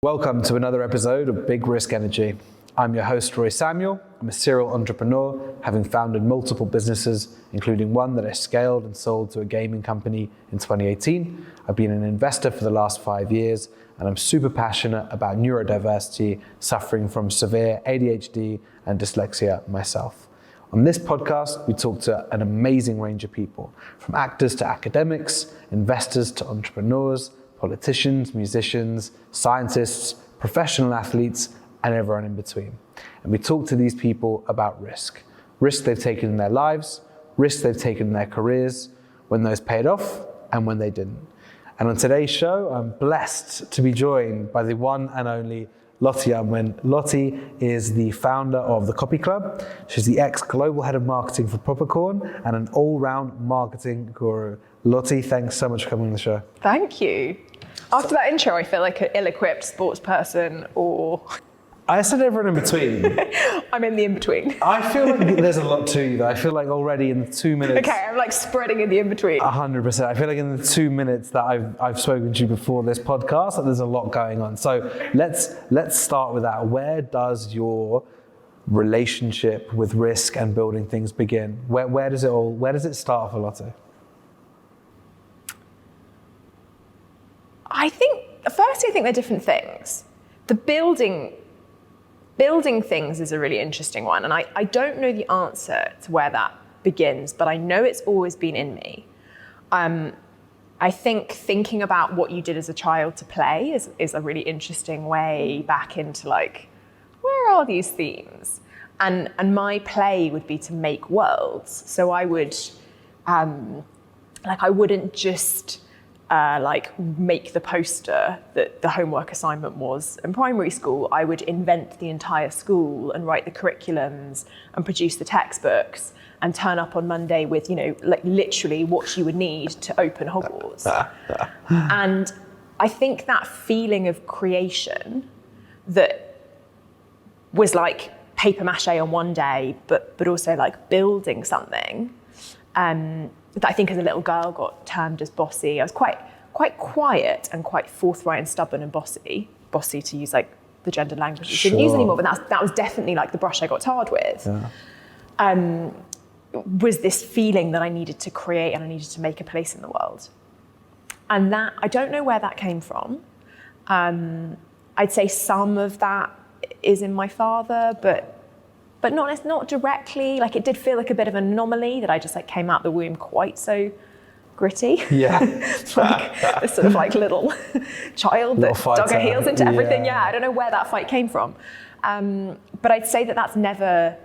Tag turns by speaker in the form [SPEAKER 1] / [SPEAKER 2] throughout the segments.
[SPEAKER 1] Welcome to another episode of Big Risk Energy. I'm your host, Roei. I'm a serial entrepreneur, having founded multiple businesses, including one that I scaled and sold to a gaming company in 2018. I've been an investor for the last 5 years, and I'm super passionate about neurodiversity, suffering from severe ADHD and dyslexia myself. On this podcast, we talk to an amazing range of people, from actors to academics, investors to entrepreneurs, politicians, musicians, scientists, professional athletes, and everyone in between. And we talk to these people about risk. Risk they've taken in their lives, risk they've taken in their careers, when those paid off and when they didn't. And on today's show, I'm blessed to be joined by the one and only Lottie Unwin. Lottie is the founder of The Copy Club. She's the ex-global head of marketing for Popcorn and an all-round marketing guru. Lottie, thanks so much for coming on the show.
[SPEAKER 2] Thank you. After that intro, I feel like an ill-equipped sports person or...
[SPEAKER 1] I said everyone in between.
[SPEAKER 2] I'm in the in-between.
[SPEAKER 1] I feel like there's a lot to you though. I feel like already in the 2 minutes...
[SPEAKER 2] Okay, I'm like spreading in the in-between.
[SPEAKER 1] 100%. I feel like in the 2 minutes that I've spoken to you before this podcast, that there's a lot going on. So let's start with that. Where does your relationship with risk and building things begin? Where does it start for Lottie?
[SPEAKER 2] I think they're different things. The building things is a really interesting one, and I don't know the answer to where that begins, but I know it's always been in me. I think thinking about what you did as a child to play is a really interesting way back into like, where are these themes? And my play would be to make worlds. So I would, I wouldn't just make the poster that the homework assignment was in primary school. I would invent the entire school and write the curriculums and produce the textbooks and turn up on Monday with, literally what you would need to open Hogwarts. And I think that feeling of creation that was like paper mache on one day, but also like building something, that I think as a little girl got termed as bossy. I was quite quiet and quite forthright and stubborn and bossy to use like the gendered language we shouldn't use anymore, but that was definitely like the brush I got tarred with. Yeah. Was this feeling that I needed to create and I needed to make a place in the world. And that, I don't know where that came from. I'd say some of that is in my father, but not directly. Like it did feel like a bit of an anomaly that I just like came out the womb quite so gritty.
[SPEAKER 1] Yeah.
[SPEAKER 2] Like this sort of like little child that dug her heels into everything. Yeah, I don't know where that fight came from. But I'd say that that's never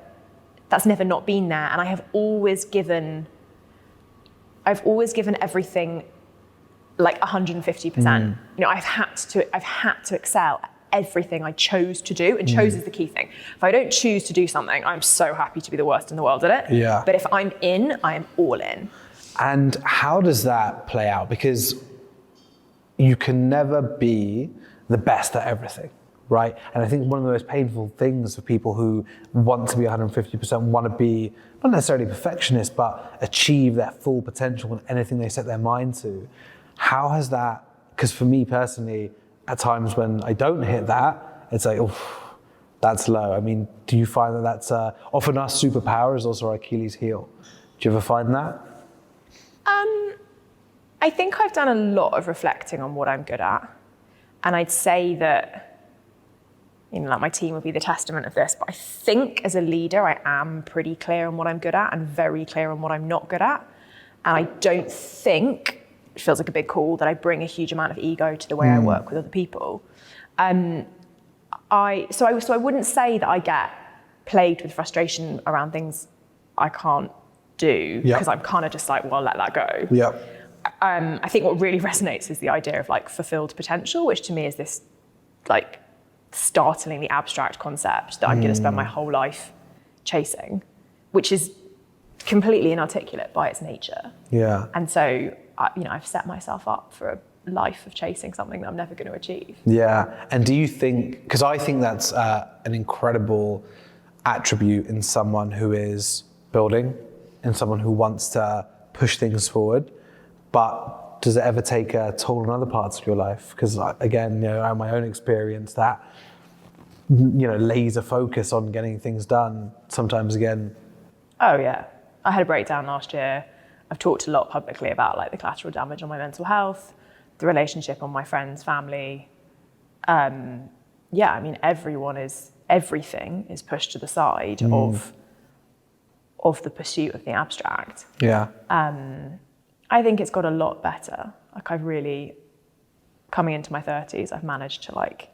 [SPEAKER 2] not been there. And I have always given everything like 150%. I've had to excel at everything I chose to do, and chose is the key thing. If I don't choose to do something, I'm so happy to be the worst in the world at it.
[SPEAKER 1] Yeah.
[SPEAKER 2] But if I'm in, I am all in.
[SPEAKER 1] And how does that play out? Because you can never be the best at everything, right? And I think one of the most painful things for people who want to be 150%, want to be not necessarily perfectionist, but achieve their full potential in anything they set their mind to. How has that, because for me personally, at times when I don't hit that, it's like, oh, that's low. I mean, do you find that that's often our superpower is also our Achilles heel? Do you ever find that?
[SPEAKER 2] I think I've done a lot of reflecting on what I'm good at. And I'd say that, like my team would be the testament of this, but I think as a leader, I am pretty clear on what I'm good at and very clear on what I'm not good at. And I don't think, it feels like a big call, that I bring a huge amount of ego to the way I work with other people. So I wouldn't say that I get plagued with frustration around things I can't do, because I'm kind of just like, well, let that go.
[SPEAKER 1] Yeah.
[SPEAKER 2] I think what really resonates is the idea of like fulfilled potential, which to me is this like startlingly abstract concept that I'm going to spend my whole life chasing, which is completely inarticulate by its nature.
[SPEAKER 1] Yeah.
[SPEAKER 2] And so, I've set myself up for a life of chasing something that I'm never going to achieve.
[SPEAKER 1] Yeah. And do you think, because I think that's an incredible attribute in someone who is building, in someone who wants to push things forward, but does it ever take a toll on other parts of your life? Because again, out of my own experience, that laser focus on getting things done, sometimes again.
[SPEAKER 2] Oh yeah, I had a breakdown last year. I've talked a lot publicly about like the collateral damage on my mental health, the relationship on my friends, family. Everything is pushed to the side of the pursuit of the abstract.
[SPEAKER 1] Yeah.
[SPEAKER 2] I think it's got a lot better. Like I've really, coming into my 30s, I've managed to like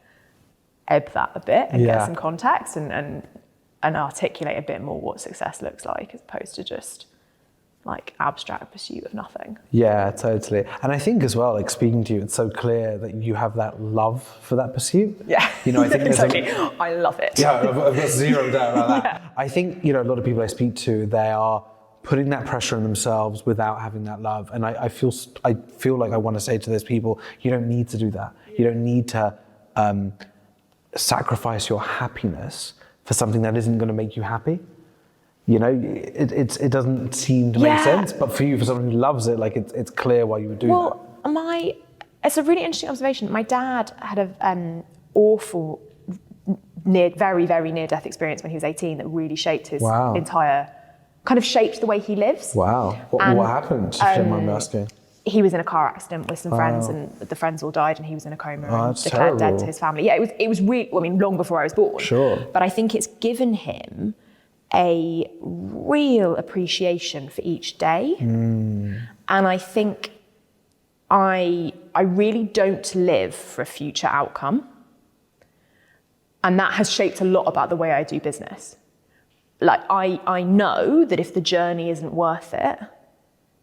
[SPEAKER 2] ebb that a bit and get some context and articulate a bit more what success looks like, as opposed to just like abstract pursuit of nothing.
[SPEAKER 1] Yeah, totally. And I think as well, like speaking to you, it's so clear that you have that love for that pursuit.
[SPEAKER 2] Yeah,
[SPEAKER 1] I think
[SPEAKER 2] exactly. I love it.
[SPEAKER 1] Yeah, I've got zero doubt about that. Yeah. I think, a lot of people I speak to, they are putting that pressure on themselves without having that love. And I feel like I want to say to those people, you don't need to do that. You don't need to sacrifice your happiness for something that isn't going to make you happy. It doesn't seem to make sense, but for you, for someone who loves it, like it's clear why you would do that.
[SPEAKER 2] It's a really interesting observation. My dad had an awful, very, very near-death experience when he was 18 that really shaped his entire, kind of shaped the way he lives.
[SPEAKER 1] Wow. What happened, if you don't mind me asking?
[SPEAKER 2] He was in a car accident with some friends, and the friends all died, and he was in a coma and
[SPEAKER 1] terrible.
[SPEAKER 2] declared dead to his family. Yeah, it was really, long before I was born.
[SPEAKER 1] Sure.
[SPEAKER 2] But I think it's given him a real appreciation for each day. And I think I really don't live for a future outcome. And that has shaped a lot about the way I do business. Like I know that if the journey isn't worth it,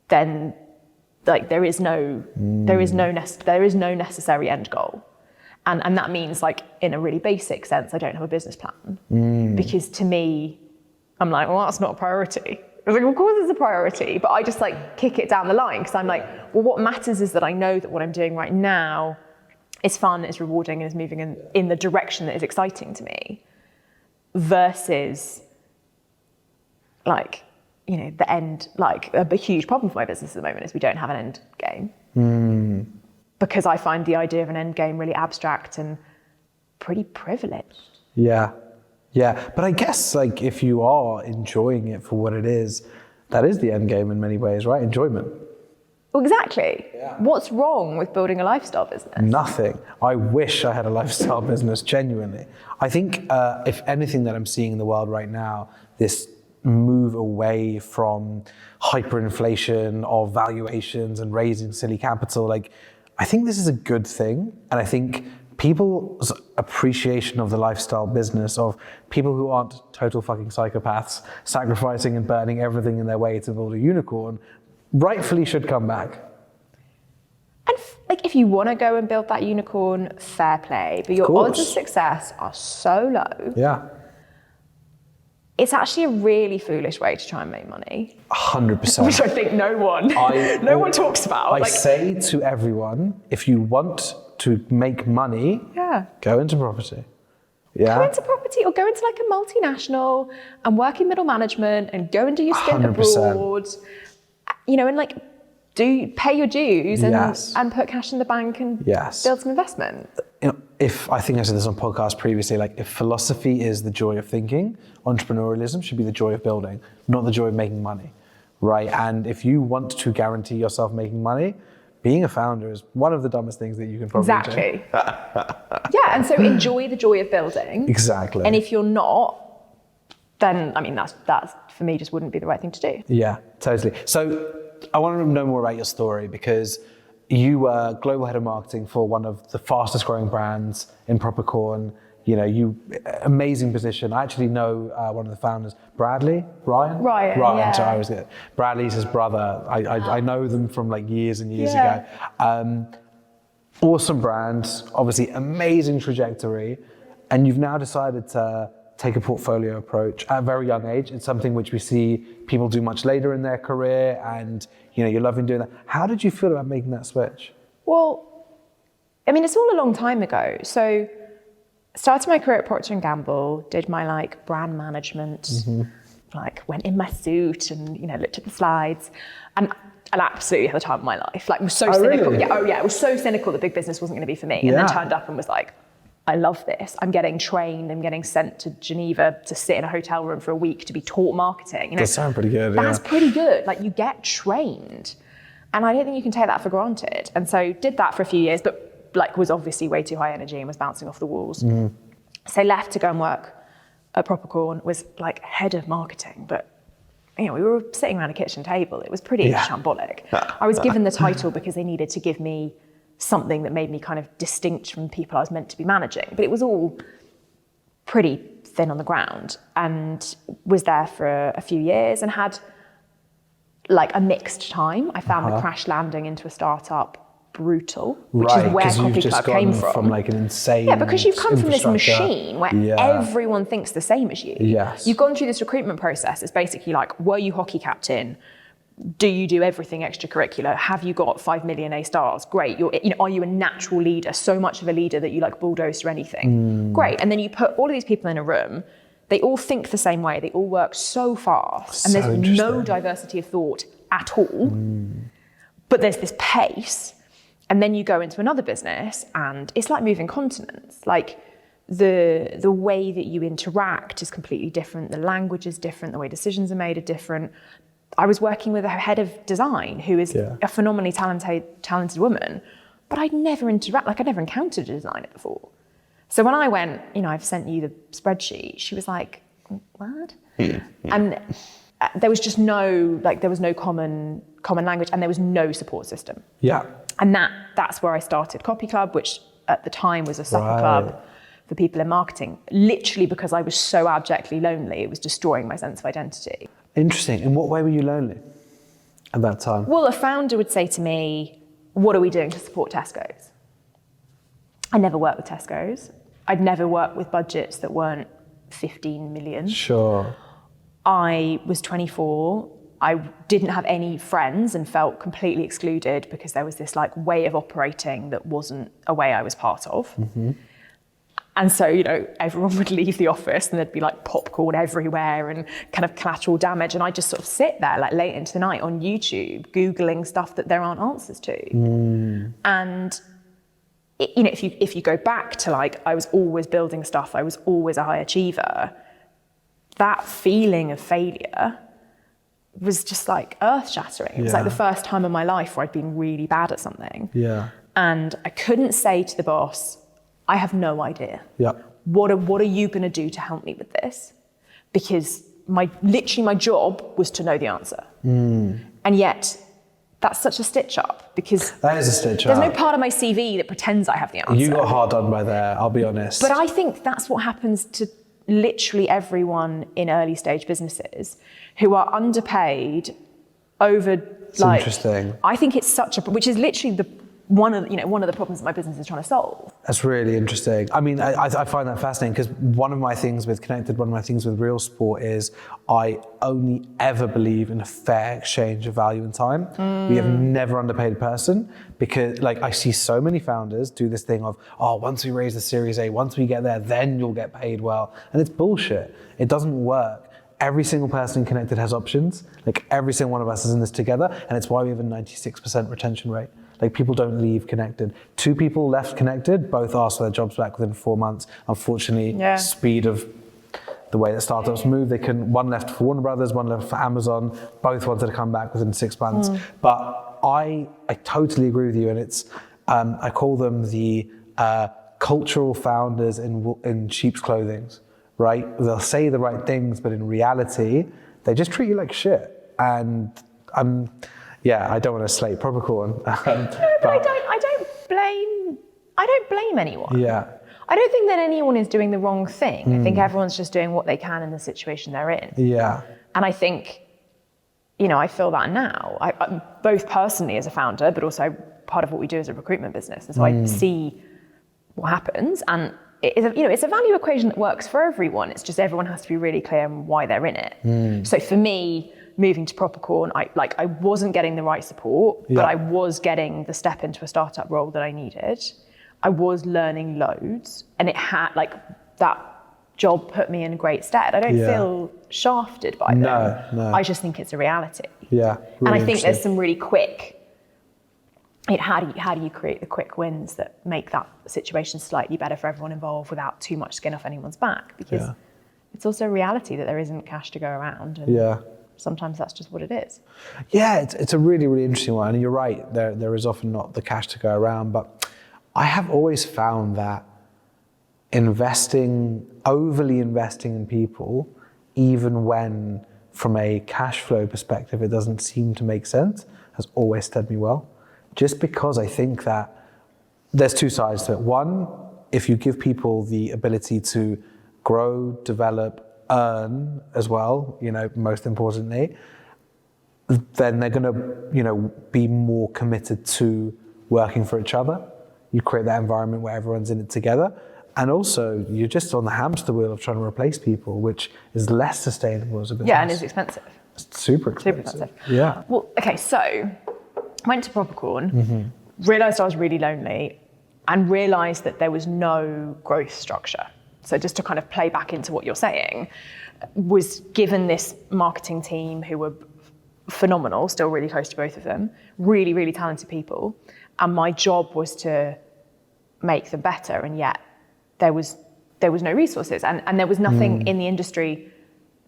[SPEAKER 2] then like there is no necessary end goal. And that means, like, in a really basic sense, I don't have a business plan. Because to me, I'm like, well, that's not a priority. I was like, of course it's a priority, but I just like kick it down the line because I'm like, well, what matters is that I know that what I'm doing right now is fun, is rewarding, and is moving in the direction that is exciting to me, versus like, the end, like a huge problem for my business at the moment is we don't have an end game. Because I find the idea of an end game really abstract and pretty privileged.
[SPEAKER 1] Yeah. But I guess like if you are enjoying it for what it is, that is the end game in many ways, right? Enjoyment.
[SPEAKER 2] Well, exactly.
[SPEAKER 1] Yeah.
[SPEAKER 2] What's wrong with building a lifestyle business?
[SPEAKER 1] Nothing. I wish I had a lifestyle business, genuinely. I think if anything that I'm seeing in the world right now, this move away from hyperinflation of valuations and raising silly capital, like I think this is a good thing. And I think people's appreciation of the lifestyle business, of people who aren't total fucking psychopaths sacrificing and burning everything in their way to build a unicorn, rightfully should come back.
[SPEAKER 2] And like, if you want to go and build that unicorn, fair play, but your odds of success are so low.
[SPEAKER 1] Yeah.
[SPEAKER 2] It's actually a really foolish way to try and make money.
[SPEAKER 1] 100%.
[SPEAKER 2] Which I think no one talks about.
[SPEAKER 1] I say to everyone, if you want to make money, go into property. Yeah.
[SPEAKER 2] Go into property, or go into like a multinational and work in middle management and go and do your stint
[SPEAKER 1] 100%.
[SPEAKER 2] abroad. And like pay your dues and put cash in the bank and build some investment.
[SPEAKER 1] If I think I said this on podcast previously, like if philosophy is the joy of thinking, entrepreneurialism should be the joy of building, not the joy of making money, right? And if you want to guarantee yourself making money, being a founder is one of the dumbest things that you can probably do.
[SPEAKER 2] Yeah, and so enjoy the joy of building.
[SPEAKER 1] Exactly.
[SPEAKER 2] And if you're not, then I mean that's for me just wouldn't be the right thing to do.
[SPEAKER 1] Yeah, totally. So I want to know more about your story, because you were global head of marketing for one of the fastest growing brands in Propercorn. Amazing position. I actually know one of the founders, Ryan.
[SPEAKER 2] Yeah.
[SPEAKER 1] So I was it. Bradley's his brother. I know them from like years and years ago. Awesome brand, obviously amazing trajectory, and you've now decided to take a portfolio approach at a very young age. It's something which we see people do much later in their career, and you're loving doing that. How did you feel about making that switch?
[SPEAKER 2] Well, I mean, it's all a long time ago. So started my career at Procter & Gamble, did my like brand management, like went in my suit and, looked at the slides. And and absolutely had the time of my life. Like, was so cynical.
[SPEAKER 1] Really?
[SPEAKER 2] Yeah, it was so cynical that big business wasn't going to be for me. And then turned up and was like, I love this. I'm getting trained. I'm getting sent to Geneva to sit in a hotel room for a week to be taught marketing. You know,
[SPEAKER 1] That sounds pretty good.
[SPEAKER 2] That's pretty good. Like, you get trained. And I don't think you can take that for granted. And so did that for a few years, but like was obviously way too high energy and was bouncing off the walls. So left to go and work at Propercorn, was like head of marketing, but you know, we were sitting around a kitchen table. It was pretty shambolic. I was given the title because they needed to give me something that made me kind of distinct from people I was meant to be managing. But it was all pretty thin on the ground, and was there for a few years and had like a mixed time. I found the crash landing into a startup brutal, which is where Coffee Club came from.
[SPEAKER 1] Like an insane
[SPEAKER 2] because you've come from this machine where everyone thinks the same as you.
[SPEAKER 1] Yes.
[SPEAKER 2] You've gone through this recruitment process. It's basically like, were you hockey captain? Do you do everything extracurricular? Have you got 5 million A stars? Great. Are you a natural leader? So much of a leader that you like bulldoze through anything? Great. And then you put all of these people in a room. They all think the same way. They all work so fast, and there's no diversity of thought at all. But there's this pace. And then you go into another business and it's like moving continents. Like the way that you interact is completely different. The language is different. The way decisions are made are different. I was working with a head of design who is a phenomenally talented woman, but I'd never encountered a designer before. So when I went, I've sent you the spreadsheet, she was like, what? And there was just no common language, and there was no support system.
[SPEAKER 1] Yeah.
[SPEAKER 2] And that's where I started Copy Club, which at the time was a supper club for people in marketing, literally because I was so abjectly lonely, it was destroying my sense of identity.
[SPEAKER 1] Interesting. In what way were you lonely at that time?
[SPEAKER 2] Well, a founder would say to me, what are we doing to support Tesco's? I never worked with Tesco's. I'd never worked with budgets that weren't 15 million.
[SPEAKER 1] Sure.
[SPEAKER 2] I was 24. I didn't have any friends and felt completely excluded because there was this like way of operating that wasn't a way I was part of. And so, everyone would leave the office and there'd be like popcorn everywhere and kind of collateral damage. And I just sort of sit there like late into the night on YouTube, Googling stuff that there aren't answers to. And if you go back to like, I was always building stuff, I was always a high achiever, that feeling of failure was just like earth-shattering. It was like the first time in my life where I'd been really bad at something. Yeah. And I couldn't say to the boss, I have no idea. Yeah. What are you going to do to help me with this? Because my job was to know the answer. And yet that's such a stitch up, because
[SPEAKER 1] that is a stitch
[SPEAKER 2] there's
[SPEAKER 1] up.
[SPEAKER 2] no part of my CV that pretends I have the answer.
[SPEAKER 1] You got hard done by there, I'll be honest.
[SPEAKER 2] But I think that's what happens to literally everyone in early stage businesses who are underpaid over.
[SPEAKER 1] It's interesting.
[SPEAKER 2] I think it's which is literally one of the problems that my business is trying to solve.
[SPEAKER 1] That's really interesting. I mean, I find that fascinating, because one of my things with Connected, one of my things with Real Sport is I only ever believe in a fair exchange of value and time. We have never underpaid a person, because like I see so many founders do this thing of, once we raise the Series A, once we get there, then you'll get paid well. And it's bullshit. It doesn't work. Every single person in Connected has options. Like every single one of us is in this together, and it's why we have a 96% retention rate. Like people don't leave Connected. 2 people left Connected, both asked for their jobs back within 4 months. Unfortunately, speed of the way that startups move, one left for Warner Brothers, one left for Amazon, both wanted to come back within 6 months. But I totally agree with you, and it's, I call them the cultural founders in sheep's clothing, right? They'll say the right things, but in reality, they just treat you like shit. And I don't want to slate Propercorn.
[SPEAKER 2] But I don't blame anyone.
[SPEAKER 1] Yeah.
[SPEAKER 2] I don't think that anyone is doing the wrong thing. I think everyone's just doing what they can in the situation they're in.
[SPEAKER 1] Yeah.
[SPEAKER 2] And I think, I feel that now. I both personally as a founder, but also part of what we do as a recruitment business. And so I see what happens, and it's a value equation that works for everyone. It's just everyone has to be really clear on why they're in it. So for me, moving to Propercorn, I wasn't getting the right support, but I was getting the step into a startup role that I needed. I was learning loads, and it had that job put me in great stead. I don't feel shafted by them.
[SPEAKER 1] No.
[SPEAKER 2] I just think it's a reality.
[SPEAKER 1] Yeah. Really
[SPEAKER 2] and I think there's some really quick, how do you create the quick wins that make that situation slightly better for everyone involved without too much skin off anyone's back? Because it's also a reality that there isn't cash to go around. And sometimes that's just what it is.
[SPEAKER 1] Yeah, it's a really, really interesting one. And you're right, there is often not the cash to go around. But I have always found that overly investing in people, even when from a cash flow perspective it doesn't seem to make sense, has always served me well. Just because I think that there's two sides to it. One, if you give people the ability to grow, develop, earn as well, most importantly, then they're going to, be more committed to working for each other. You create that environment where everyone's in it together. And also, you're just on the hamster wheel of trying to replace people, which is less sustainable as a business.
[SPEAKER 2] Yeah, and it's expensive.
[SPEAKER 1] It's super expensive. Yeah.
[SPEAKER 2] Well, okay, so went to Propercorn, realised I was really lonely, and realised that there was no growth structure. So just to kind of play back into what you're saying, was given this marketing team who were phenomenal, still really close to both of them, really, really talented people. And my job was to make them better. And yet there was no resources and there was nothing in the industry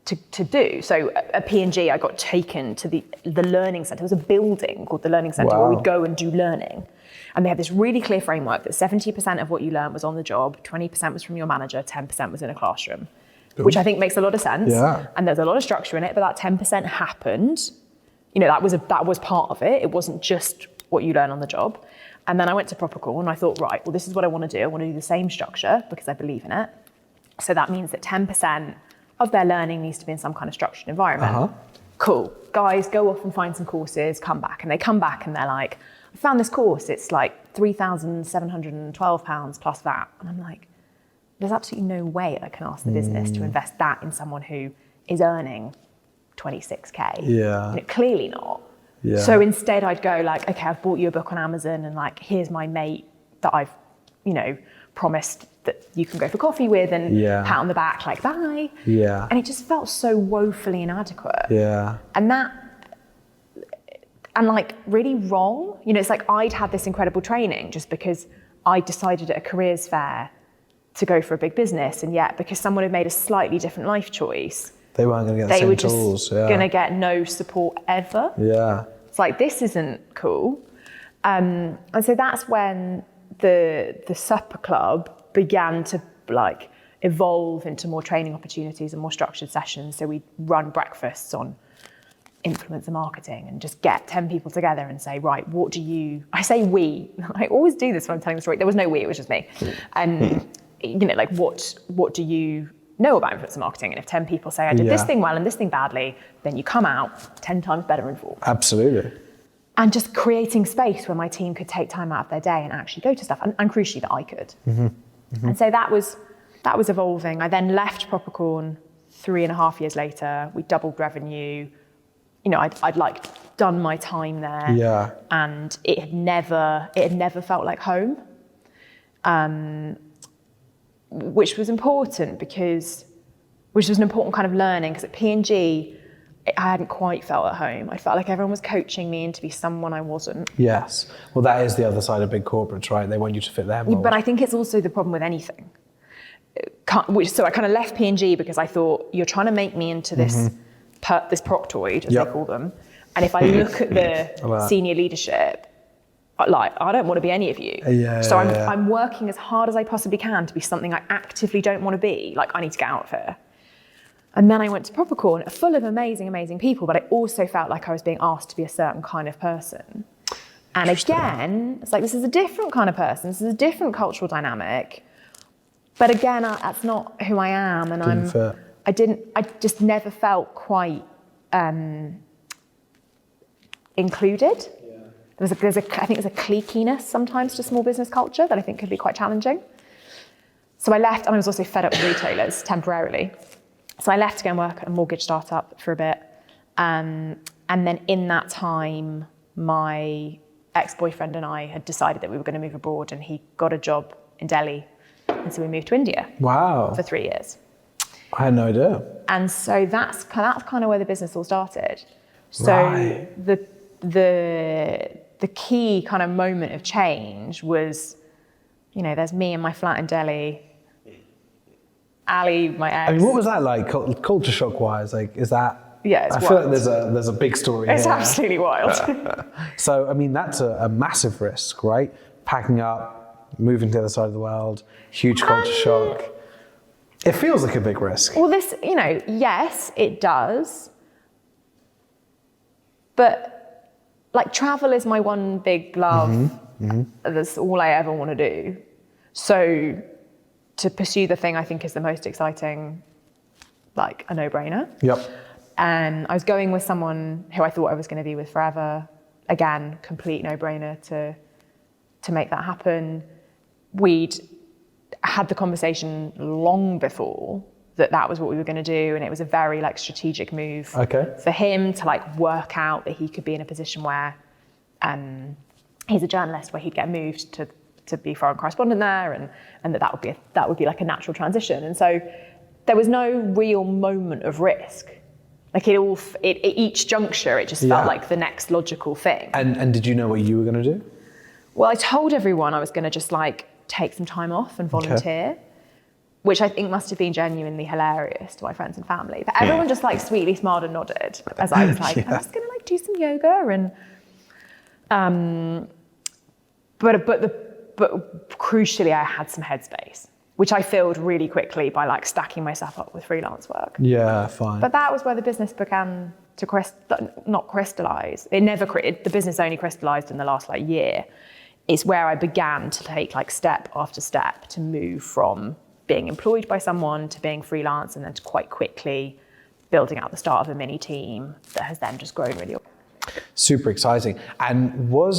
[SPEAKER 2] to do. So at P&G, I got taken to the learning centre. There was a building called the Learning Centre where we'd go and do learning. And they had this really clear framework that 70% of what you learned was on the job, 20% was from your manager, 10% was in a classroom, which I think makes a lot of sense. Yeah. And there's a lot of structure in it, but that 10% happened. That was part of it. It wasn't just what you learn on the job. And then I went to Propercorn and I thought, right, well, this is what I want to do. I want to do the same structure because I believe in it. So that means that 10% of their learning needs to be in some kind of structured environment. Cool. Guys, go off and find some courses, come back. And they come back and they're like, I found this course. It's like £3,712 plus VAT. And I'm like, there's absolutely no way I can ask the business to invest that in someone who is earning 26K.
[SPEAKER 1] Yeah.
[SPEAKER 2] Clearly not. Yeah. So instead I'd go like, okay, I've bought you a book on Amazon and like, here's my mate that I've, promised that you can go for coffee with and pat on the back, like, bye. Yeah. And it just felt so woefully inadequate.
[SPEAKER 1] Yeah.
[SPEAKER 2] And like really wrong. It's like I'd had this incredible training just because I decided at a careers fair to go for a big business. And yet because someone had made a slightly different life choice,
[SPEAKER 1] they weren't going to get the same tools.
[SPEAKER 2] They were just going to get no support ever.
[SPEAKER 1] Yeah.
[SPEAKER 2] It's like, this isn't cool. And so that's when the supper club began to like evolve into more training opportunities and more structured sessions. So we'd run breakfasts on influencer marketing and just get 10 people together and say, right, I say we, I always do this when I'm telling the story. There was no we, it was just me. And like what do you know about influencer marketing? And if 10 people say I did this thing well and this thing badly, then you come out 10 times better informed.
[SPEAKER 1] Absolutely.
[SPEAKER 2] And just creating space where my team could take time out of their day and actually go to stuff, and crucially that I could. And so that was evolving. I then left Propercorn 3.5 years later. We doubled revenue. I'd like done my time there. Yeah. And it had never felt like home. Which was important which was an important kind of learning, because at P&G, I hadn't quite felt at home. I felt like everyone was coaching me into be someone I wasn't.
[SPEAKER 1] Yes. Well, that is the other side of big corporates, right? They want you to fit their mold.
[SPEAKER 2] But I think it's also the problem with anything. So I kind of left P&G because I thought, you're trying to make me into this proctoid, as they call them. And if I look at the senior leadership, like, I don't want to be any of you. I'm working as hard as I possibly can to be something I actively don't want to be. Like, I need to get out of here. And then I went to Propercorn, full of amazing, amazing people, but I also felt like I was being asked to be a certain kind of person. And again, it's like, this is a different kind of person. This is a different cultural dynamic. But again, that's not who I am. And I just never felt quite included. I think there's a cliquiness sometimes to small business culture that I think could be quite challenging. So I left, and I was also fed up with retailers temporarily. So I left to go and work at a mortgage startup for a bit. And then in that time, my ex-boyfriend and I had decided that we were going to move abroad, and he got a job in Delhi. And so we moved to India.
[SPEAKER 1] Wow.
[SPEAKER 2] For 3 years.
[SPEAKER 1] I had no idea.
[SPEAKER 2] And so that's kind of where the business all started. So
[SPEAKER 1] Right.
[SPEAKER 2] the key kind of moment of change was, there's me in my flat in Delhi, Ali, my ex.
[SPEAKER 1] I mean, what was that like, culture shock wise? Like, is that?
[SPEAKER 2] Yeah, it's
[SPEAKER 1] I feel
[SPEAKER 2] wild.
[SPEAKER 1] like there's a big story
[SPEAKER 2] It's
[SPEAKER 1] here.
[SPEAKER 2] absolutely wild.
[SPEAKER 1] So, I mean, that's a massive risk, right? Packing up, moving to the other side of the world, huge culture shock. It feels like a big risk.
[SPEAKER 2] Well, this, yes, it does. But like travel is my one big love. That's all I ever want to do. So to pursue the thing I think is the most exciting, like a no-brainer.
[SPEAKER 1] Yep.
[SPEAKER 2] And I was going with someone who I thought I was going to be with forever. Again, complete no-brainer to make that happen. We'd had the conversation long before that was what we were going to do, and it was a very like strategic move for him to like work out that he could be in a position where he's a journalist, where he'd get moved to be foreign correspondent there, and that would be like a natural transition. And so there was no real moment of risk. Like each juncture, it just felt like the next logical thing.
[SPEAKER 1] And did you know what you were going to do?
[SPEAKER 2] Well, I told everyone I was going to just like take some time off and volunteer, which I think must have been genuinely hilarious to my friends and family. But everyone just like sweetly smiled and nodded as I was like, I'm just going to like do some yoga and, but crucially, I had some headspace, which I filled really quickly by like stacking myself up with freelance work.
[SPEAKER 1] Yeah, fine.
[SPEAKER 2] But that was where the business began to not crystallize. The business only crystallized in the last like year. It's where I began to take like step after step to move from being employed by someone to being freelance, and then to quite quickly building out the start of a mini team that has then just grown really.
[SPEAKER 1] Super exciting. And were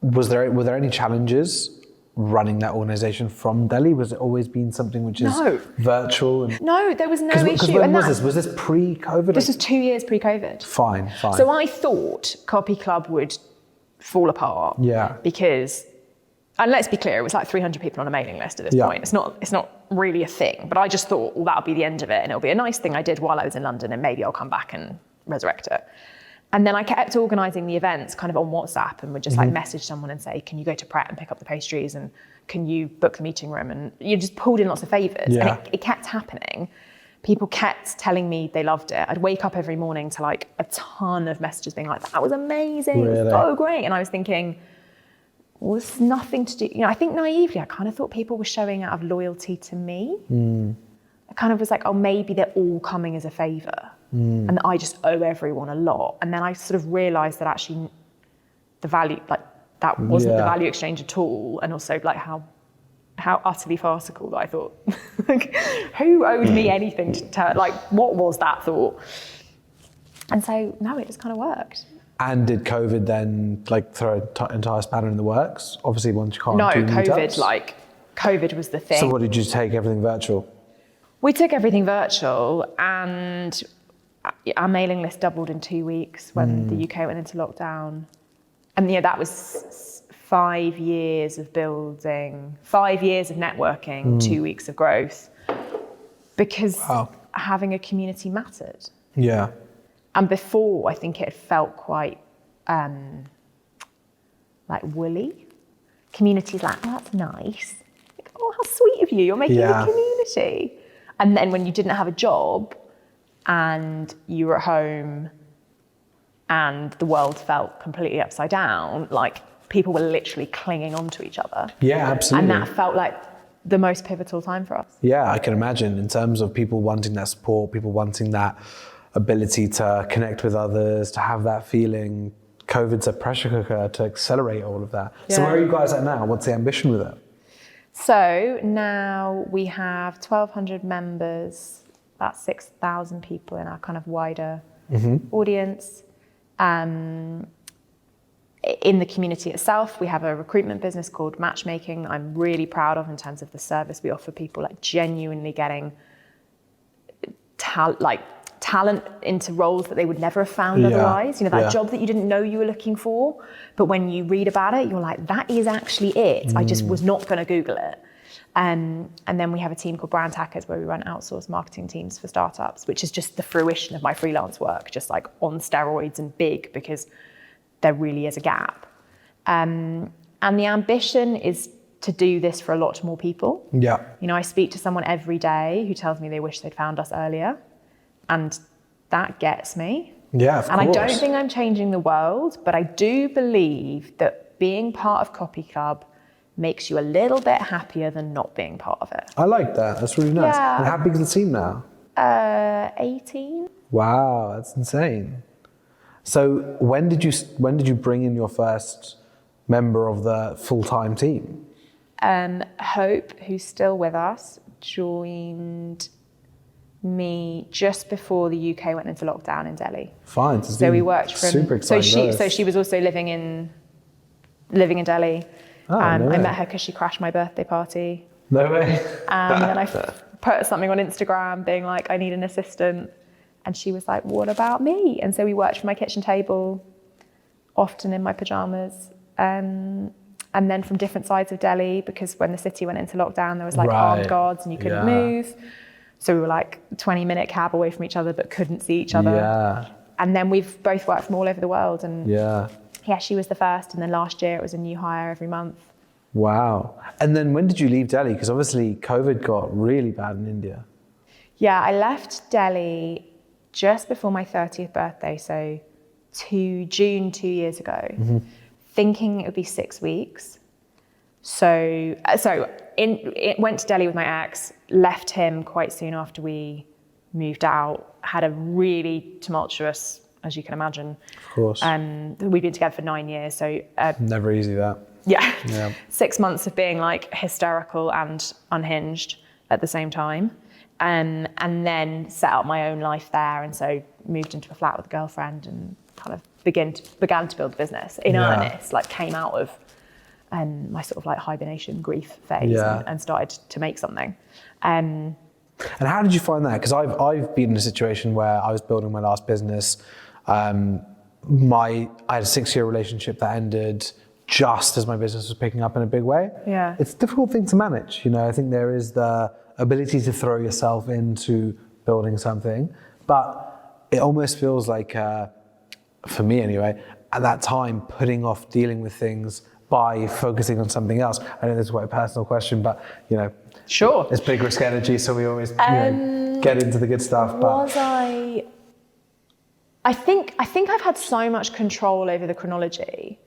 [SPEAKER 1] there any challenges running that organization from Delhi? Was it always been something which is virtual?
[SPEAKER 2] No, there was no issue.
[SPEAKER 1] Because when was this? Was this pre-COVID?
[SPEAKER 2] This was 2 years pre-COVID.
[SPEAKER 1] Fine.
[SPEAKER 2] So I thought Copy Club would fall apart.
[SPEAKER 1] Yeah.
[SPEAKER 2] Because, and let's be clear, it was like 300 people on a mailing list at this point. It's not really a thing. But I just thought, well, that'll be the end of it, and it'll be a nice thing I did while I was in London, and maybe I'll come back and resurrect it. And then I kept organising the events kind of on WhatsApp, and would just like message someone and say, can you go to Pret and pick up the pastries, and can you book the meeting room? And you just pulled in lots of favours.
[SPEAKER 1] Yeah.
[SPEAKER 2] And it kept happening. People kept telling me they loved it. I'd wake up every morning to like a ton of messages being like, that was amazing,
[SPEAKER 1] Really?
[SPEAKER 2] it was so great. And I was thinking, well, there's nothing to do. I think naively, I kind of thought people were showing out of loyalty to me. I kind of was like, oh, maybe they're all coming as a favour. And that I just owe everyone a lot. And then I sort of realised that actually the value, like that wasn't the value exchange at all. And also like how utterly farcical that I thought, like who owed me anything to tell, like what was that thought? And so, no, it just kind of worked.
[SPEAKER 1] And did COVID then like throw an entire spanner in the works? Obviously, once you can't do meetups.
[SPEAKER 2] COVID was the thing.
[SPEAKER 1] So what did you take, everything virtual?
[SPEAKER 2] We took everything virtual, and our mailing list doubled in 2 weeks when the UK went into lockdown. And that was 5 years of building, 5 years of networking, 2 weeks of growth, because having a community mattered.
[SPEAKER 1] Yeah.
[SPEAKER 2] And before, I think it felt quite like woolly. Community's like, oh, that's nice. Like, oh, how sweet of you, you're making a community. And then when you didn't have a job and you were at home and the world felt completely upside down, like people were literally clinging on to each other.
[SPEAKER 1] Yeah, absolutely.
[SPEAKER 2] And that felt like the most pivotal time for us.
[SPEAKER 1] Yeah, I can imagine, in terms of people wanting that support, people wanting that ability to connect with others, to have that feeling. COVID's a pressure cooker to accelerate all of that. So where are you guys at now? What's the ambition with it?
[SPEAKER 2] So now we have 1,200 members, about 6,000 people in our kind of wider audience. In the community itself, we have a recruitment business called Matchmaking that I'm really proud of in terms of the service we offer people, like genuinely getting talent into roles that they would never have found otherwise. That job that you didn't know you were looking for, but when you read about it, you're like, that is actually it. I just was not going to Google it. And then we have a team called Brand Hackers where we run outsourced marketing teams for startups, which is just the fruition of my freelance work, just like on steroids and big, because there really is a gap. And the ambition is to do this for a lot more people.
[SPEAKER 1] Yeah.
[SPEAKER 2] You know, I speak to someone every day who tells me they wish they'd found us earlier, and that gets me.
[SPEAKER 1] Yeah, of course.
[SPEAKER 2] And I don't think I'm changing the world, but I do believe that being part of Copy Club makes you a little bit happier than not being part of it.
[SPEAKER 1] I like that. That's really nice.
[SPEAKER 2] Yeah.
[SPEAKER 1] And how big is the team now?
[SPEAKER 2] 18.
[SPEAKER 1] Wow, that's insane. So when did you bring in your first member of the full-time team?
[SPEAKER 2] Hope, who's still with us, joined me just before the UK went into lockdown in Delhi.
[SPEAKER 1] Fine.
[SPEAKER 2] So we worked from
[SPEAKER 1] super exciting.
[SPEAKER 2] So she was also living in Delhi.
[SPEAKER 1] Oh,
[SPEAKER 2] I
[SPEAKER 1] no way.
[SPEAKER 2] met her because she crashed my birthday party.
[SPEAKER 1] No way.
[SPEAKER 2] And then I put something on Instagram being like, I need an assistant. And she was like, what about me? And so we worked from my kitchen table, often in my pajamas. And then from different sides of Delhi, because when the city went into lockdown, there was like armed guards and you couldn't move. So we were like 20-minute cab away from each other, but couldn't see each other.
[SPEAKER 1] Yeah.
[SPEAKER 2] And then we've both worked from all over the world. And
[SPEAKER 1] Yeah.
[SPEAKER 2] she was the first. And then last year it was a new hire every month.
[SPEAKER 1] Wow. And then when did you leave Delhi? Because obviously COVID got really bad in India.
[SPEAKER 2] Yeah, I left Delhi just before my 30th birthday. So June 2 years ago, thinking it would be 6 weeks. So went to Delhi with my ex, left him quite soon after we moved out, had a really tumultuous, as you can imagine.
[SPEAKER 1] Of course.
[SPEAKER 2] We've been together for 9 years, so...
[SPEAKER 1] Never easy, that.
[SPEAKER 2] Yeah. 6 months of being like hysterical and unhinged at the same time. And then set up my own life there, and so moved into a flat with a girlfriend and kind of began to build a business in earnest, like came out of my sort of like hibernation grief phase and started to make something.
[SPEAKER 1] And how did you find that? Because I've been in a situation where I was building my last business. I had a 6-year relationship that ended just as my business was picking up in a big way.
[SPEAKER 2] Yeah.
[SPEAKER 1] It's a difficult thing to manage. You know, I think there is the ability to throw yourself into building something, but it almost feels like, for me anyway, at that time, putting off dealing with things by focusing on something else. I know this is quite a personal question, but you know,
[SPEAKER 2] sure,
[SPEAKER 1] it's big risk energy, so we always get into the good stuff. But
[SPEAKER 2] I think I've had so much control over the chronology,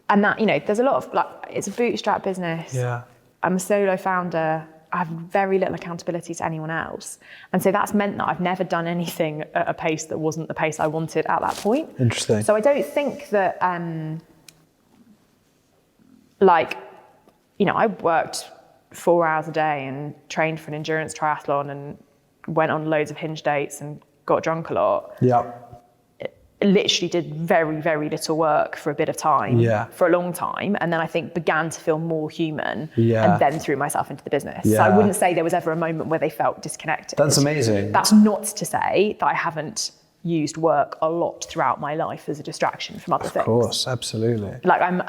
[SPEAKER 2] and that, you know, there's a lot of, like, it's a bootstrap business.
[SPEAKER 1] Yeah,
[SPEAKER 2] I'm a solo founder. I have very little accountability to anyone else. And so that's meant that I've never done anything at a pace that wasn't the pace I wanted at that point.
[SPEAKER 1] Interesting.
[SPEAKER 2] So I don't think that, like, you know, I worked 4 hours a day and trained for an endurance triathlon and went on loads of hinge dates and got drunk a lot.
[SPEAKER 1] Yeah.
[SPEAKER 2] Literally did very, very little work for a bit of time, for a long time, and then I think began to feel more human, and then threw myself into the business. So I wouldn't say there was ever a moment where they felt disconnected.
[SPEAKER 1] That's amazing.
[SPEAKER 2] That's not to say that I haven't used work a lot throughout my life as a distraction from other things.
[SPEAKER 1] Of course, absolutely.
[SPEAKER 2] Like, I'm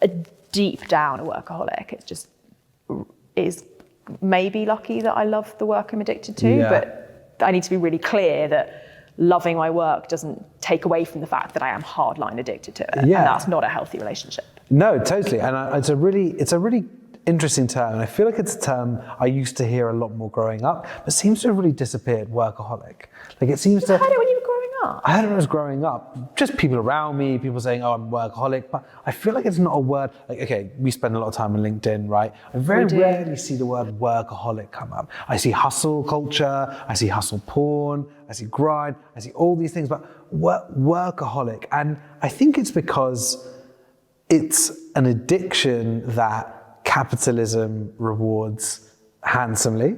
[SPEAKER 2] a deep down a workaholic. It just is maybe lucky that I love the work I'm addicted to, but I need to be really clear that loving my work doesn't take away from the fact that I am hardline addicted to it. Yeah. And that's not a healthy relationship.
[SPEAKER 1] No, totally. And it's a really interesting term. And I feel like it's a term I used to hear a lot more growing up, but seems to have really disappeared, workaholic. Like, it seems to...
[SPEAKER 2] You heard it when you were growing up?
[SPEAKER 1] I heard it when I was growing up. Just people around me, people saying, oh, I'm a workaholic. But I feel like it's not a word... Like, okay, we spend a lot of time on LinkedIn, right? I very rarely see the word workaholic come up. I see hustle culture, I see hustle porn, I see grind, I see all these things, but workaholic. And I think it's because it's an addiction that capitalism rewards handsomely.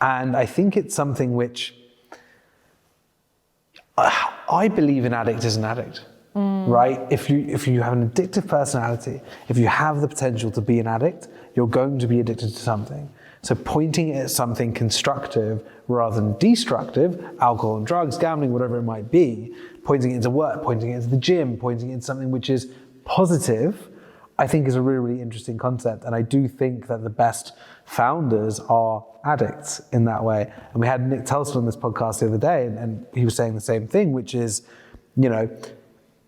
[SPEAKER 1] And I think it's something which I believe an addict is an addict, right? If you have an addictive personality, if you have the potential to be an addict, you're going to be addicted to something. So pointing it at something constructive rather than destructive, alcohol and drugs, gambling, whatever it might be, pointing it into work, pointing it into the gym, pointing it into something which is positive, I think is a really, really interesting concept. And I do think that the best founders are addicts in that way. And we had Nick Telson on this podcast the other day, and he was saying the same thing, which is, you know,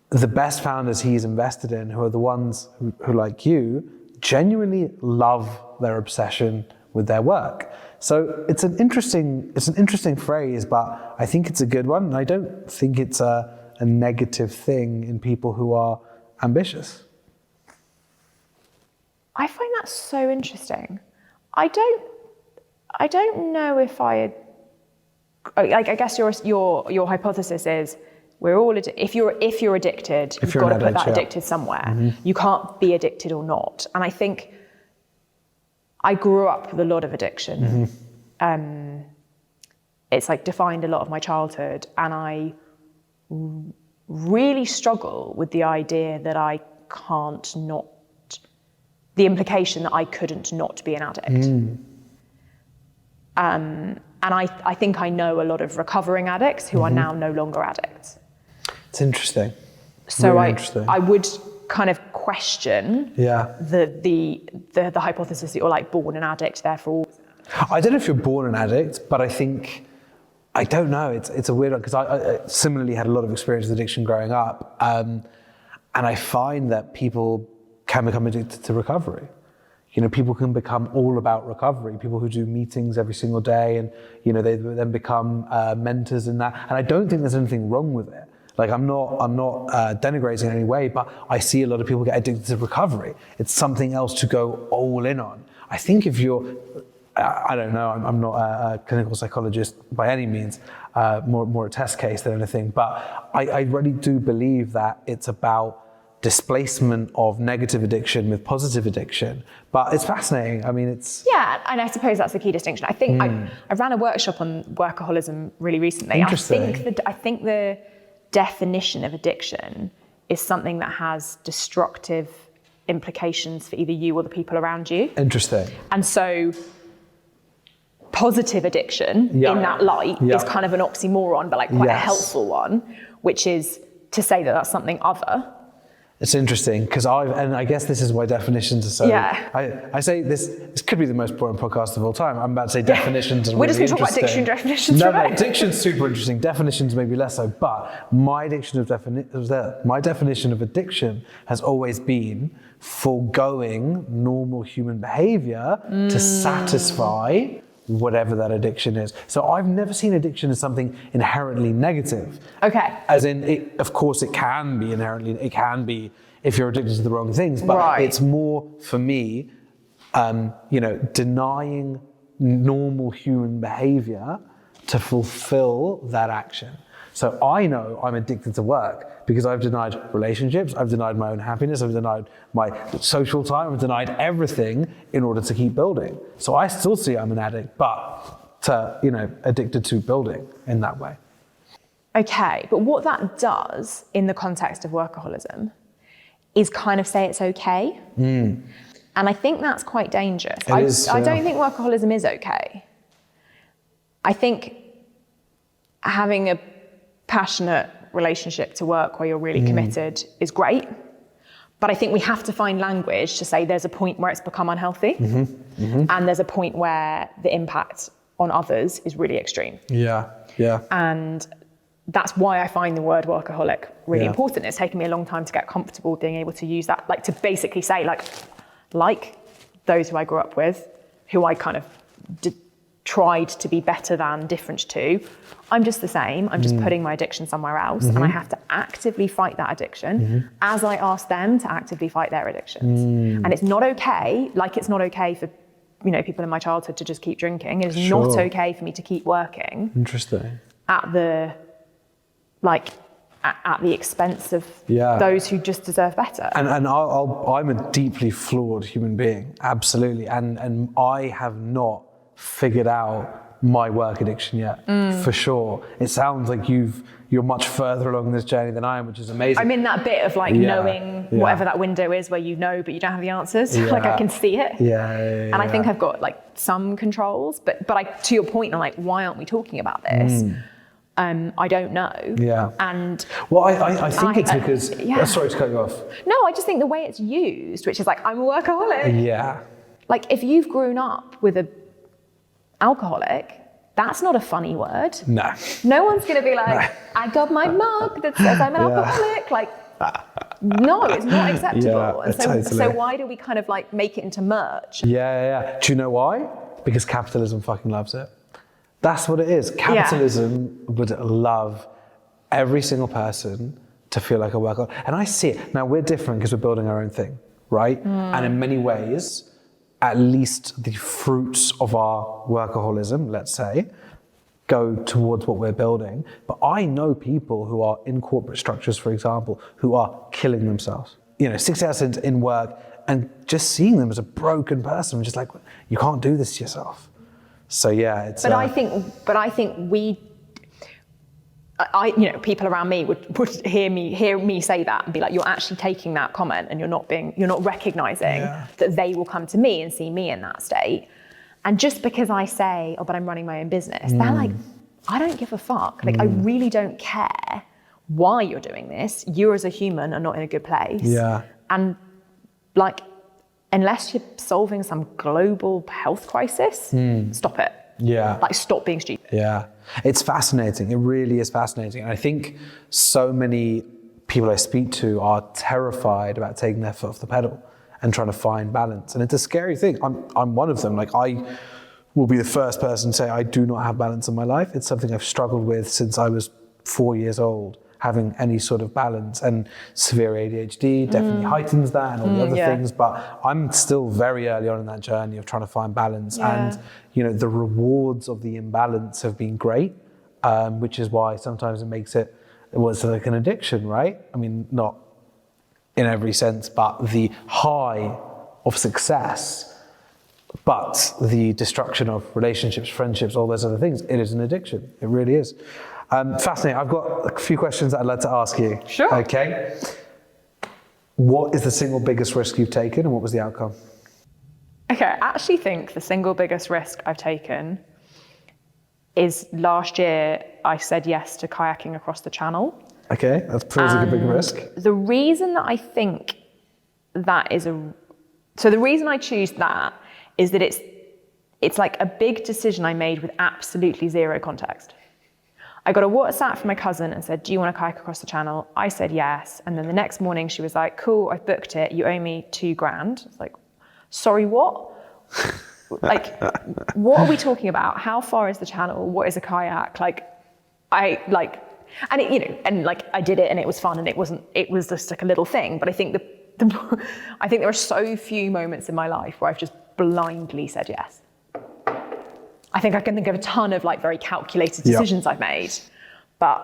[SPEAKER 1] the best founders he's invested in, who are the ones who like you, genuinely love their obsession with their work. So it's an interesting phrase, but I think it's a good one. And I don't think it's a negative thing in people who are ambitious.
[SPEAKER 2] I find that so interesting. I don't know if I guess your hypothesis is we're all if you're addicted, you've got to put that addicted somewhere. Mm-hmm. You can't be addicted or not. And I think I grew up with a lot of addiction. Mm-hmm. It's like defined a lot of my childhood, and I really struggle with the idea that I can't not, the implication that I couldn't not be an addict. And I think I know a lot of recovering addicts who are now no longer addicts.
[SPEAKER 1] It's interesting.
[SPEAKER 2] So
[SPEAKER 1] really interesting.
[SPEAKER 2] I would kind of question the hypothesis that you're like born an addict, therefore.
[SPEAKER 1] I don't know if you're born an addict, but I don't know. It's a weird one, because I similarly had a lot of experience with addiction growing up, and I find that people can become addicted to recovery. You know, people can become all about recovery. People who do meetings every single day, and you know, they then become mentors in that. And I don't think there's anything wrong with it. Like, I'm not denigrating in any way, but I see a lot of people get addicted to recovery. It's something else to go all in on. I think if you're, I don't know, I'm not a clinical psychologist by any means, more a test case than anything, but I really do believe that it's about displacement of negative addiction with positive addiction. But it's fascinating. I mean, it's...
[SPEAKER 2] Yeah, and I suppose that's the key distinction. I think I ran a workshop on workaholism really recently.
[SPEAKER 1] Interesting.
[SPEAKER 2] I think the definition of addiction is something that has destructive implications for either you or the people around you.
[SPEAKER 1] Interesting.
[SPEAKER 2] And so positive addiction in that light is kind of an oxymoron, but like quite a helpful one, which is to say that that's something other.
[SPEAKER 1] It's interesting, because I guess this is why definitions are so... Yeah. I say this could be the most boring podcast of all time. I'm about to say definitions are really interesting. We're just going to talk about
[SPEAKER 2] diction definitions.
[SPEAKER 1] No, diction's super interesting. Definitions maybe less so. But my definition of addiction has always been foregoing normal human behavior to satisfy whatever that addiction is. So I've never seen addiction as something inherently negative.
[SPEAKER 2] Okay.
[SPEAKER 1] As in, of course it can be if you're addicted to the wrong things, but it's more, for me, denying normal human behavior to fulfill that action. So I know I'm addicted to work because I've denied relationships, I've denied my own happiness, I've denied my social time, I've denied everything in order to keep building. So I still see I'm an addict, but addicted to building in that way.
[SPEAKER 2] Okay, but what that does in the context of workaholism is kind of say it's okay. And I think that's quite dangerous. I don't think workaholism is okay. I think having a passionate relationship to work where you're really committed is great, but I think we have to find language to say there's a point where it's become unhealthy, and there's a point where the impact on others is really extreme. Yeah. And that's why I find the word workaholic really important. It's taken me a long time to get comfortable being able to use that, like to basically say like those who I grew up with, who I kind of tried to be better than, different to, I'm just the same. I'm just putting my addiction somewhere else, and I have to actively fight that addiction as I ask them to actively fight their addictions. And it's not okay, like it's not okay for people in my childhood to just keep drinking. It is not okay for me to keep working.
[SPEAKER 1] Interesting.
[SPEAKER 2] At the expense of those who just deserve better. And
[SPEAKER 1] I'm a deeply flawed human being, absolutely. And I have not figured out my work addiction yet, for sure. It sounds like you're much further along this journey than I am, which is amazing.
[SPEAKER 2] I'm in that bit of knowing whatever that window is where you know, but you don't have the answers. Like I can see it. And I think I've got some controls, but to your point, I'm like, why aren't we talking about this? I don't know.
[SPEAKER 1] Yeah.
[SPEAKER 2] And
[SPEAKER 1] well, I think it's because,
[SPEAKER 2] yeah.
[SPEAKER 1] Sorry to cut you off.
[SPEAKER 2] No, I just think the way it's used, which is like, I'm a workaholic.
[SPEAKER 1] Yeah.
[SPEAKER 2] Like if you've grown up with an alcoholic, that's not a funny word.
[SPEAKER 1] No.
[SPEAKER 2] No one's going to be like, I got my mug that says I'm an alcoholic. Like, no, it's not acceptable.
[SPEAKER 1] Yeah,
[SPEAKER 2] and
[SPEAKER 1] totally.
[SPEAKER 2] so why do we kind of like make it into merch?
[SPEAKER 1] Yeah. Do you know why? Because capitalism fucking loves it. That's what it is. Capitalism would love every single person to feel like a workaholic. And I see it. Now, we're different because we're building our own thing, right? And in many ways, at least the fruits of our workaholism, let's say, go towards what we're building. But I know people who are in corporate structures, for example, who are killing themselves. 6 hours in work, and just seeing them as a broken person, just like, you can't do this to yourself. So yeah, it's.
[SPEAKER 2] But I think people around me would hear me say that and be like, you're actually taking that comment and you're not recognizing that they will come to me and see me in that state. And just because I say, oh, but I'm running my own business, they're like, I don't give a fuck. Like, I really don't care why you're doing this. You as a human are not in a good place.
[SPEAKER 1] Yeah.
[SPEAKER 2] And like, unless you're solving some global health crisis, stop it.
[SPEAKER 1] Yeah.
[SPEAKER 2] Like, stop being stupid.
[SPEAKER 1] Yeah. It's fascinating. It really is fascinating. And I think so many people I speak to are terrified about taking their foot off the pedal and trying to find balance. And it's a scary thing. I'm one of them. Like, I will be the first person to say I do not have balance in my life. It's something I've struggled with since I was 4 years old, having any sort of balance. And severe ADHD definitely heightens that, and all the other things. But I'm still very early on in that journey of trying to find balance.
[SPEAKER 2] Yeah.
[SPEAKER 1] And the rewards of the imbalance have been great, which is why sometimes it makes it was like an addiction, right? I mean, not in every sense, but the high of success, but the destruction of relationships, friendships, all those other things, it is an addiction. It really is. Fascinating. I've got a few questions that I'd like to ask you.
[SPEAKER 2] Sure.
[SPEAKER 1] Okay. What is the single biggest risk you've taken, and what was the outcome?
[SPEAKER 2] Okay, I actually think the single biggest risk I've taken is last year I said yes to kayaking across the channel.
[SPEAKER 1] Okay, that's feels like a big risk.
[SPEAKER 2] The reason that I think that is so the reason I choose that is that it's like a big decision I made with absolutely zero context. I got a WhatsApp from my cousin and said, do you want to kayak across the channel? I said yes. And then the next morning she was like, cool, I've booked it. You owe me $2,000. It's like, sorry, what? Like, what are we talking about? How far is the channel? What is a kayak? I did it and it was fun and it was just like a little thing. But I think I think there are so few moments in my life where I've just blindly said yes. I think I can think of a ton of like very calculated decisions I've made, but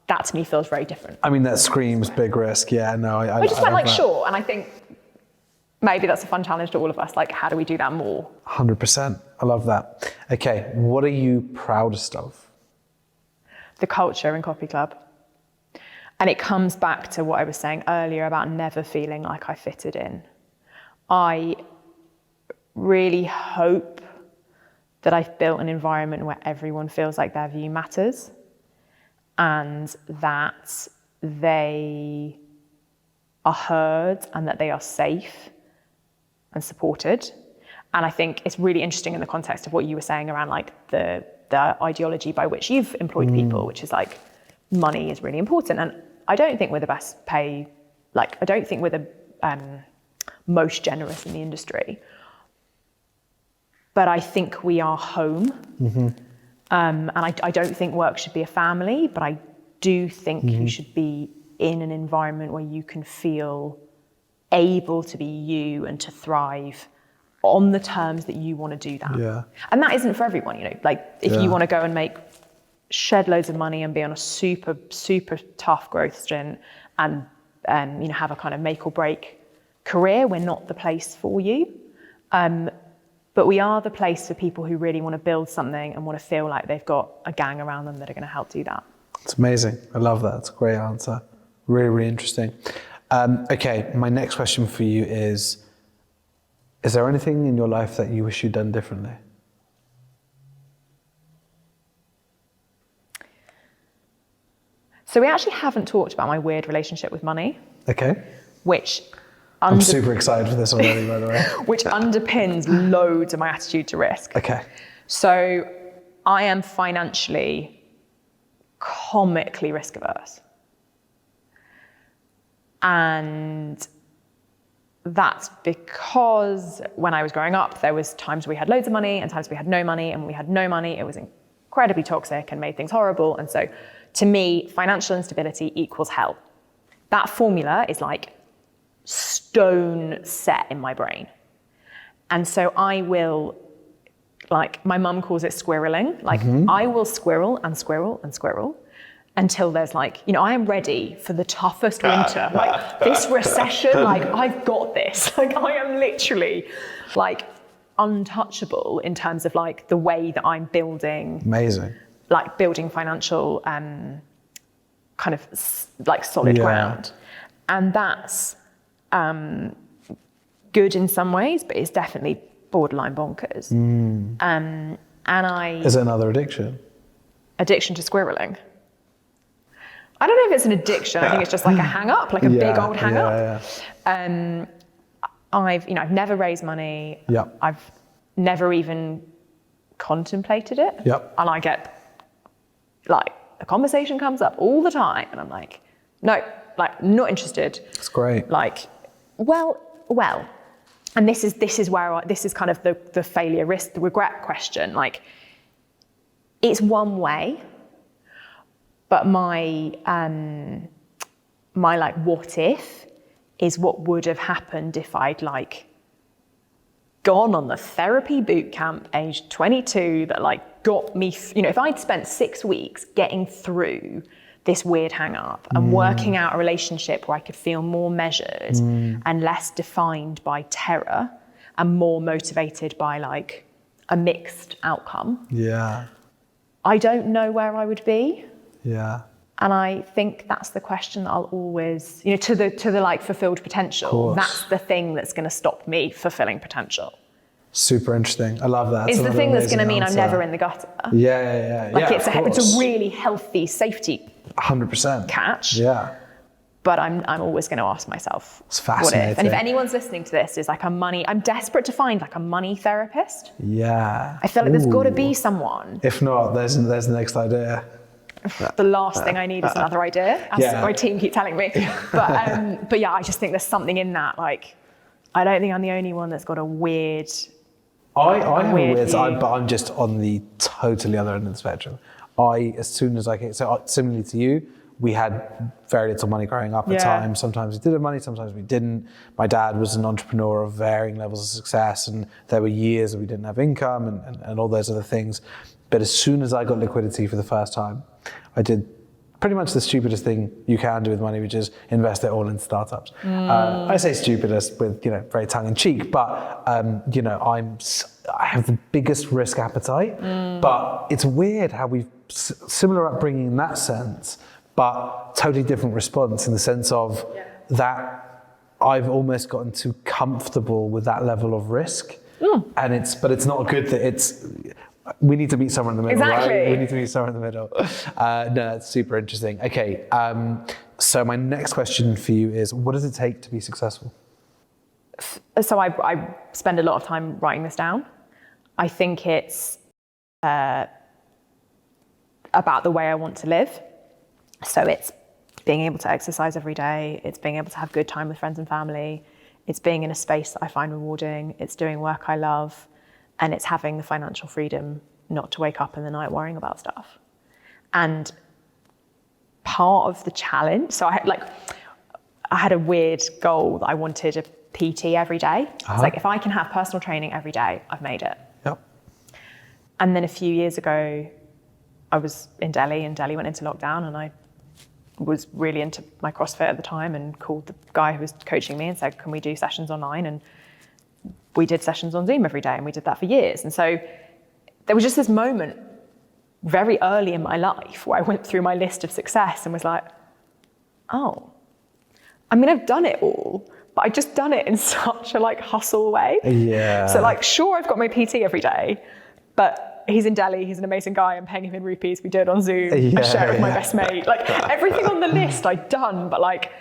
[SPEAKER 2] that to me feels very different.
[SPEAKER 1] I mean, that screams big risk. Yeah, no,
[SPEAKER 2] I just went like, sure. And I think maybe that's a fun challenge to all of us. Like, how do we do that more?
[SPEAKER 1] 100%. I love that. Okay. What are you proudest of?
[SPEAKER 2] The culture in Coffee Club. And it comes back to what I was saying earlier about never feeling like I fitted in. I really hope that I've built an environment where everyone feels like their view matters and that they are heard and that they are safe and supported. And I think it's really interesting in the context of what you were saying around like the ideology by which you've employed people, which is like money is really important. And I don't think we're the best pay, like I don't think we're the most generous in the industry. But I think we are home. And I don't think work should be a family, but I do think you should be in an environment where you can feel able to be you and to thrive on the terms that you want to do that.
[SPEAKER 1] Yeah.
[SPEAKER 2] And that isn't for everyone, like if you want to go and shed loads of money and be on a super, super tough growth stint and have a kind of make or break career, we're not the place for you. But we are the place for people who really want to build something and want to feel like they've got a gang around them that are going to help do that.
[SPEAKER 1] It's amazing. I love that. It's a great answer. Really, really interesting. Okay, my next question for you is there anything in your life that you wish you'd done differently?
[SPEAKER 2] So we actually haven't talked about my weird relationship with money.
[SPEAKER 1] Okay.
[SPEAKER 2] Which
[SPEAKER 1] I'm super excited for this already, by the way.
[SPEAKER 2] Which underpins loads of my attitude to risk.
[SPEAKER 1] Okay.
[SPEAKER 2] So I am financially comically risk averse. And that's because when I was growing up, there was times we had loads of money and times we had no money, and when we had no money, it was incredibly toxic and made things horrible. And so to me, financial instability equals hell. That formula is like stone set in my brain. And so I will, like, my mum calls it squirreling. Like, I will squirrel and squirrel and squirrel until there's like, you know, I am ready for the toughest winter. Like, this recession, like, I've got this. Like, I am literally like untouchable in terms of like the way that I'm building.
[SPEAKER 1] Amazing.
[SPEAKER 2] Like building financial kind of like solid ground. And that's good in some ways, but it's definitely borderline bonkers. And
[SPEAKER 1] Is it another addiction?
[SPEAKER 2] Addiction to squirreling. I don't know if it's an addiction. I think it's just like a hang up, like a big old hang up. I've never raised money. I've never even contemplated it. And I get like, a conversation comes up all the time and I'm like, no, like, not interested.
[SPEAKER 1] That's great.
[SPEAKER 2] Like, well, and this is where this is kind of the failure risk, the regret question. Like, it's one way, but my like what if is what would have happened if I'd like gone on the therapy boot camp aged 22 that like got me, you know, if I'd spent 6 weeks getting through this weird hang up and working out a relationship where I could feel more measured and less defined by terror and more motivated by like a mixed outcome. I don't know where I would be. And I think that's the question that I'll always, you know, to the like fulfilled potential. That's the thing that's going to stop me fulfilling potential.
[SPEAKER 1] Super interesting. I love that.
[SPEAKER 2] It's the thing that's going to mean I'm never in the gutter. Like it's a really healthy safety
[SPEAKER 1] 100%
[SPEAKER 2] catch. But I'm always going to ask myself,
[SPEAKER 1] it's fascinating.
[SPEAKER 2] What if? And if anyone's listening to this is like I'm desperate to find like a money therapist. I feel like there's got to be someone.
[SPEAKER 1] If not, there's the next idea.
[SPEAKER 2] The last thing I need is another idea, as my team keep telling me. But yeah, I just think there's something in that. Like, I don't think I'm the only one that's got a weird.
[SPEAKER 1] I have a weird side, but I'm just on the totally other end of the spectrum. As soon as I came, so similarly to you, we had very little money growing up at times. Sometimes we did have money, sometimes we didn't. My dad was an entrepreneur of varying levels of success, and there were years that we didn't have income and all those other things. But as soon as I got liquidity for the first time, I did pretty much the stupidest thing you can do with money, which is invest it all in startups. I say stupidest with, you know, very tongue in cheek, but you know, I have the biggest risk appetite. But it's weird how we've similar upbringing in that sense, but totally different response in the sense of that I've almost gotten too comfortable with that level of risk, and it's not good that we need to meet somewhere in the middle, right? We need to meet somewhere in the middle. No, it's super interesting. Okay, so my next question for you is, what does it take to be successful?
[SPEAKER 2] So I spend a lot of time writing this down. I think it's about the way I want to live. So it's being able to exercise every day. It's being able to have good time with friends and family. It's being in a space that I find rewarding. It's doing work I love. And it's having the financial freedom not to wake up in the night worrying about stuff. And part of the challenge, so I had a weird goal that I wanted a PT every day. It's like, if I can have personal training every day, I've made it. And then a few years ago, I was in Delhi and Delhi went into lockdown, and I was really into my CrossFit at the time and called the guy who was coaching me and said, can we do sessions online? And we did sessions on Zoom every day, and we did that for years. And so there was just this moment very early in my life where I went through my list of success and was like, oh, I mean, I've done it all, but I just done it in such a like hustle way. So like, sure, I've got my PT every day, but he's in Delhi, he's an amazing guy, I'm paying him in rupees, we do it on Zoom, I share it with my best mate. Like everything on the list I'd done, but like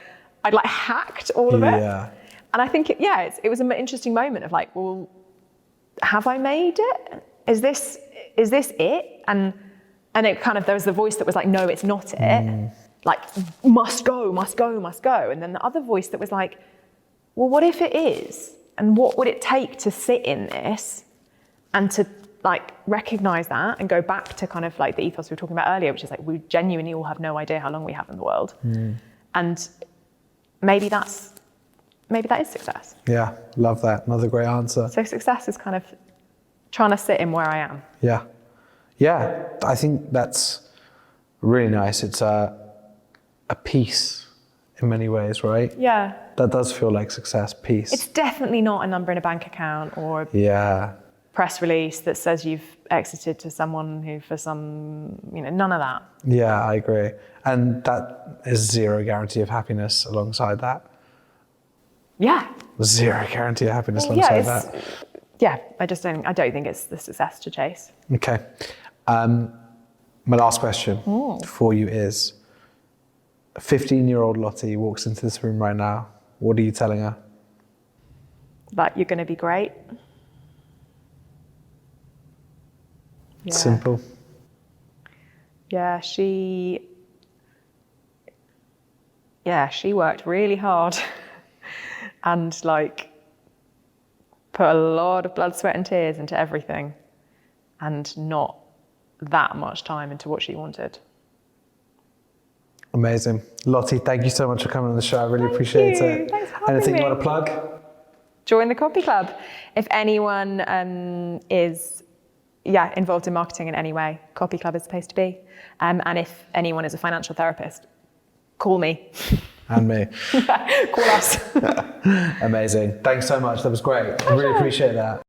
[SPEAKER 2] I'd like hacked all of it.
[SPEAKER 1] Yeah.
[SPEAKER 2] And I think, it was an interesting moment of like, well, have I made it? Is this it? And it kind of, there was the voice that was like, no, it's not it. Like, must go. And then the other voice that was like, well, what if it is? And what would it take to sit in this and to like recognize that and go back to kind of like the ethos we were talking about earlier, which is like, we genuinely all have no idea how long we have in the world. And maybe that is success.
[SPEAKER 1] Yeah, love that. Another great answer.
[SPEAKER 2] So success is kind of trying to sit in where I am.
[SPEAKER 1] Yeah. Yeah, I think that's really nice. It's a peace in many ways, right?
[SPEAKER 2] Yeah.
[SPEAKER 1] That does feel like success, peace.
[SPEAKER 2] It's definitely not a number in a bank account or a press release that says you've exited to someone who for some, none of that.
[SPEAKER 1] Yeah, I agree. And that is zero guarantee of happiness alongside that.
[SPEAKER 2] Yeah.
[SPEAKER 1] Zero guarantee of happiness alongside that.
[SPEAKER 2] Yeah, I don't think it's the success to chase.
[SPEAKER 1] Okay. My last question for you is, a 15-year-old Lottie walks into this room right now. What are you telling her?
[SPEAKER 2] That you're going to be great. Yeah.
[SPEAKER 1] Simple.
[SPEAKER 2] Yeah, she worked really hard and like put a lot of blood, sweat and tears into everything and not that much time into what she wanted.
[SPEAKER 1] Amazing. Lottie, thank you so much for coming on the show. I really appreciate it.
[SPEAKER 2] Thanks for having
[SPEAKER 1] Anything
[SPEAKER 2] me.
[SPEAKER 1] you want to plug?
[SPEAKER 2] Join the Copy Club. If anyone is involved in marketing in any way, Copy Club is the place to be. And if anyone is a financial therapist, call me.
[SPEAKER 1] And me.
[SPEAKER 2] Call us.
[SPEAKER 1] Amazing. Thanks so much. That was great. I really appreciate that.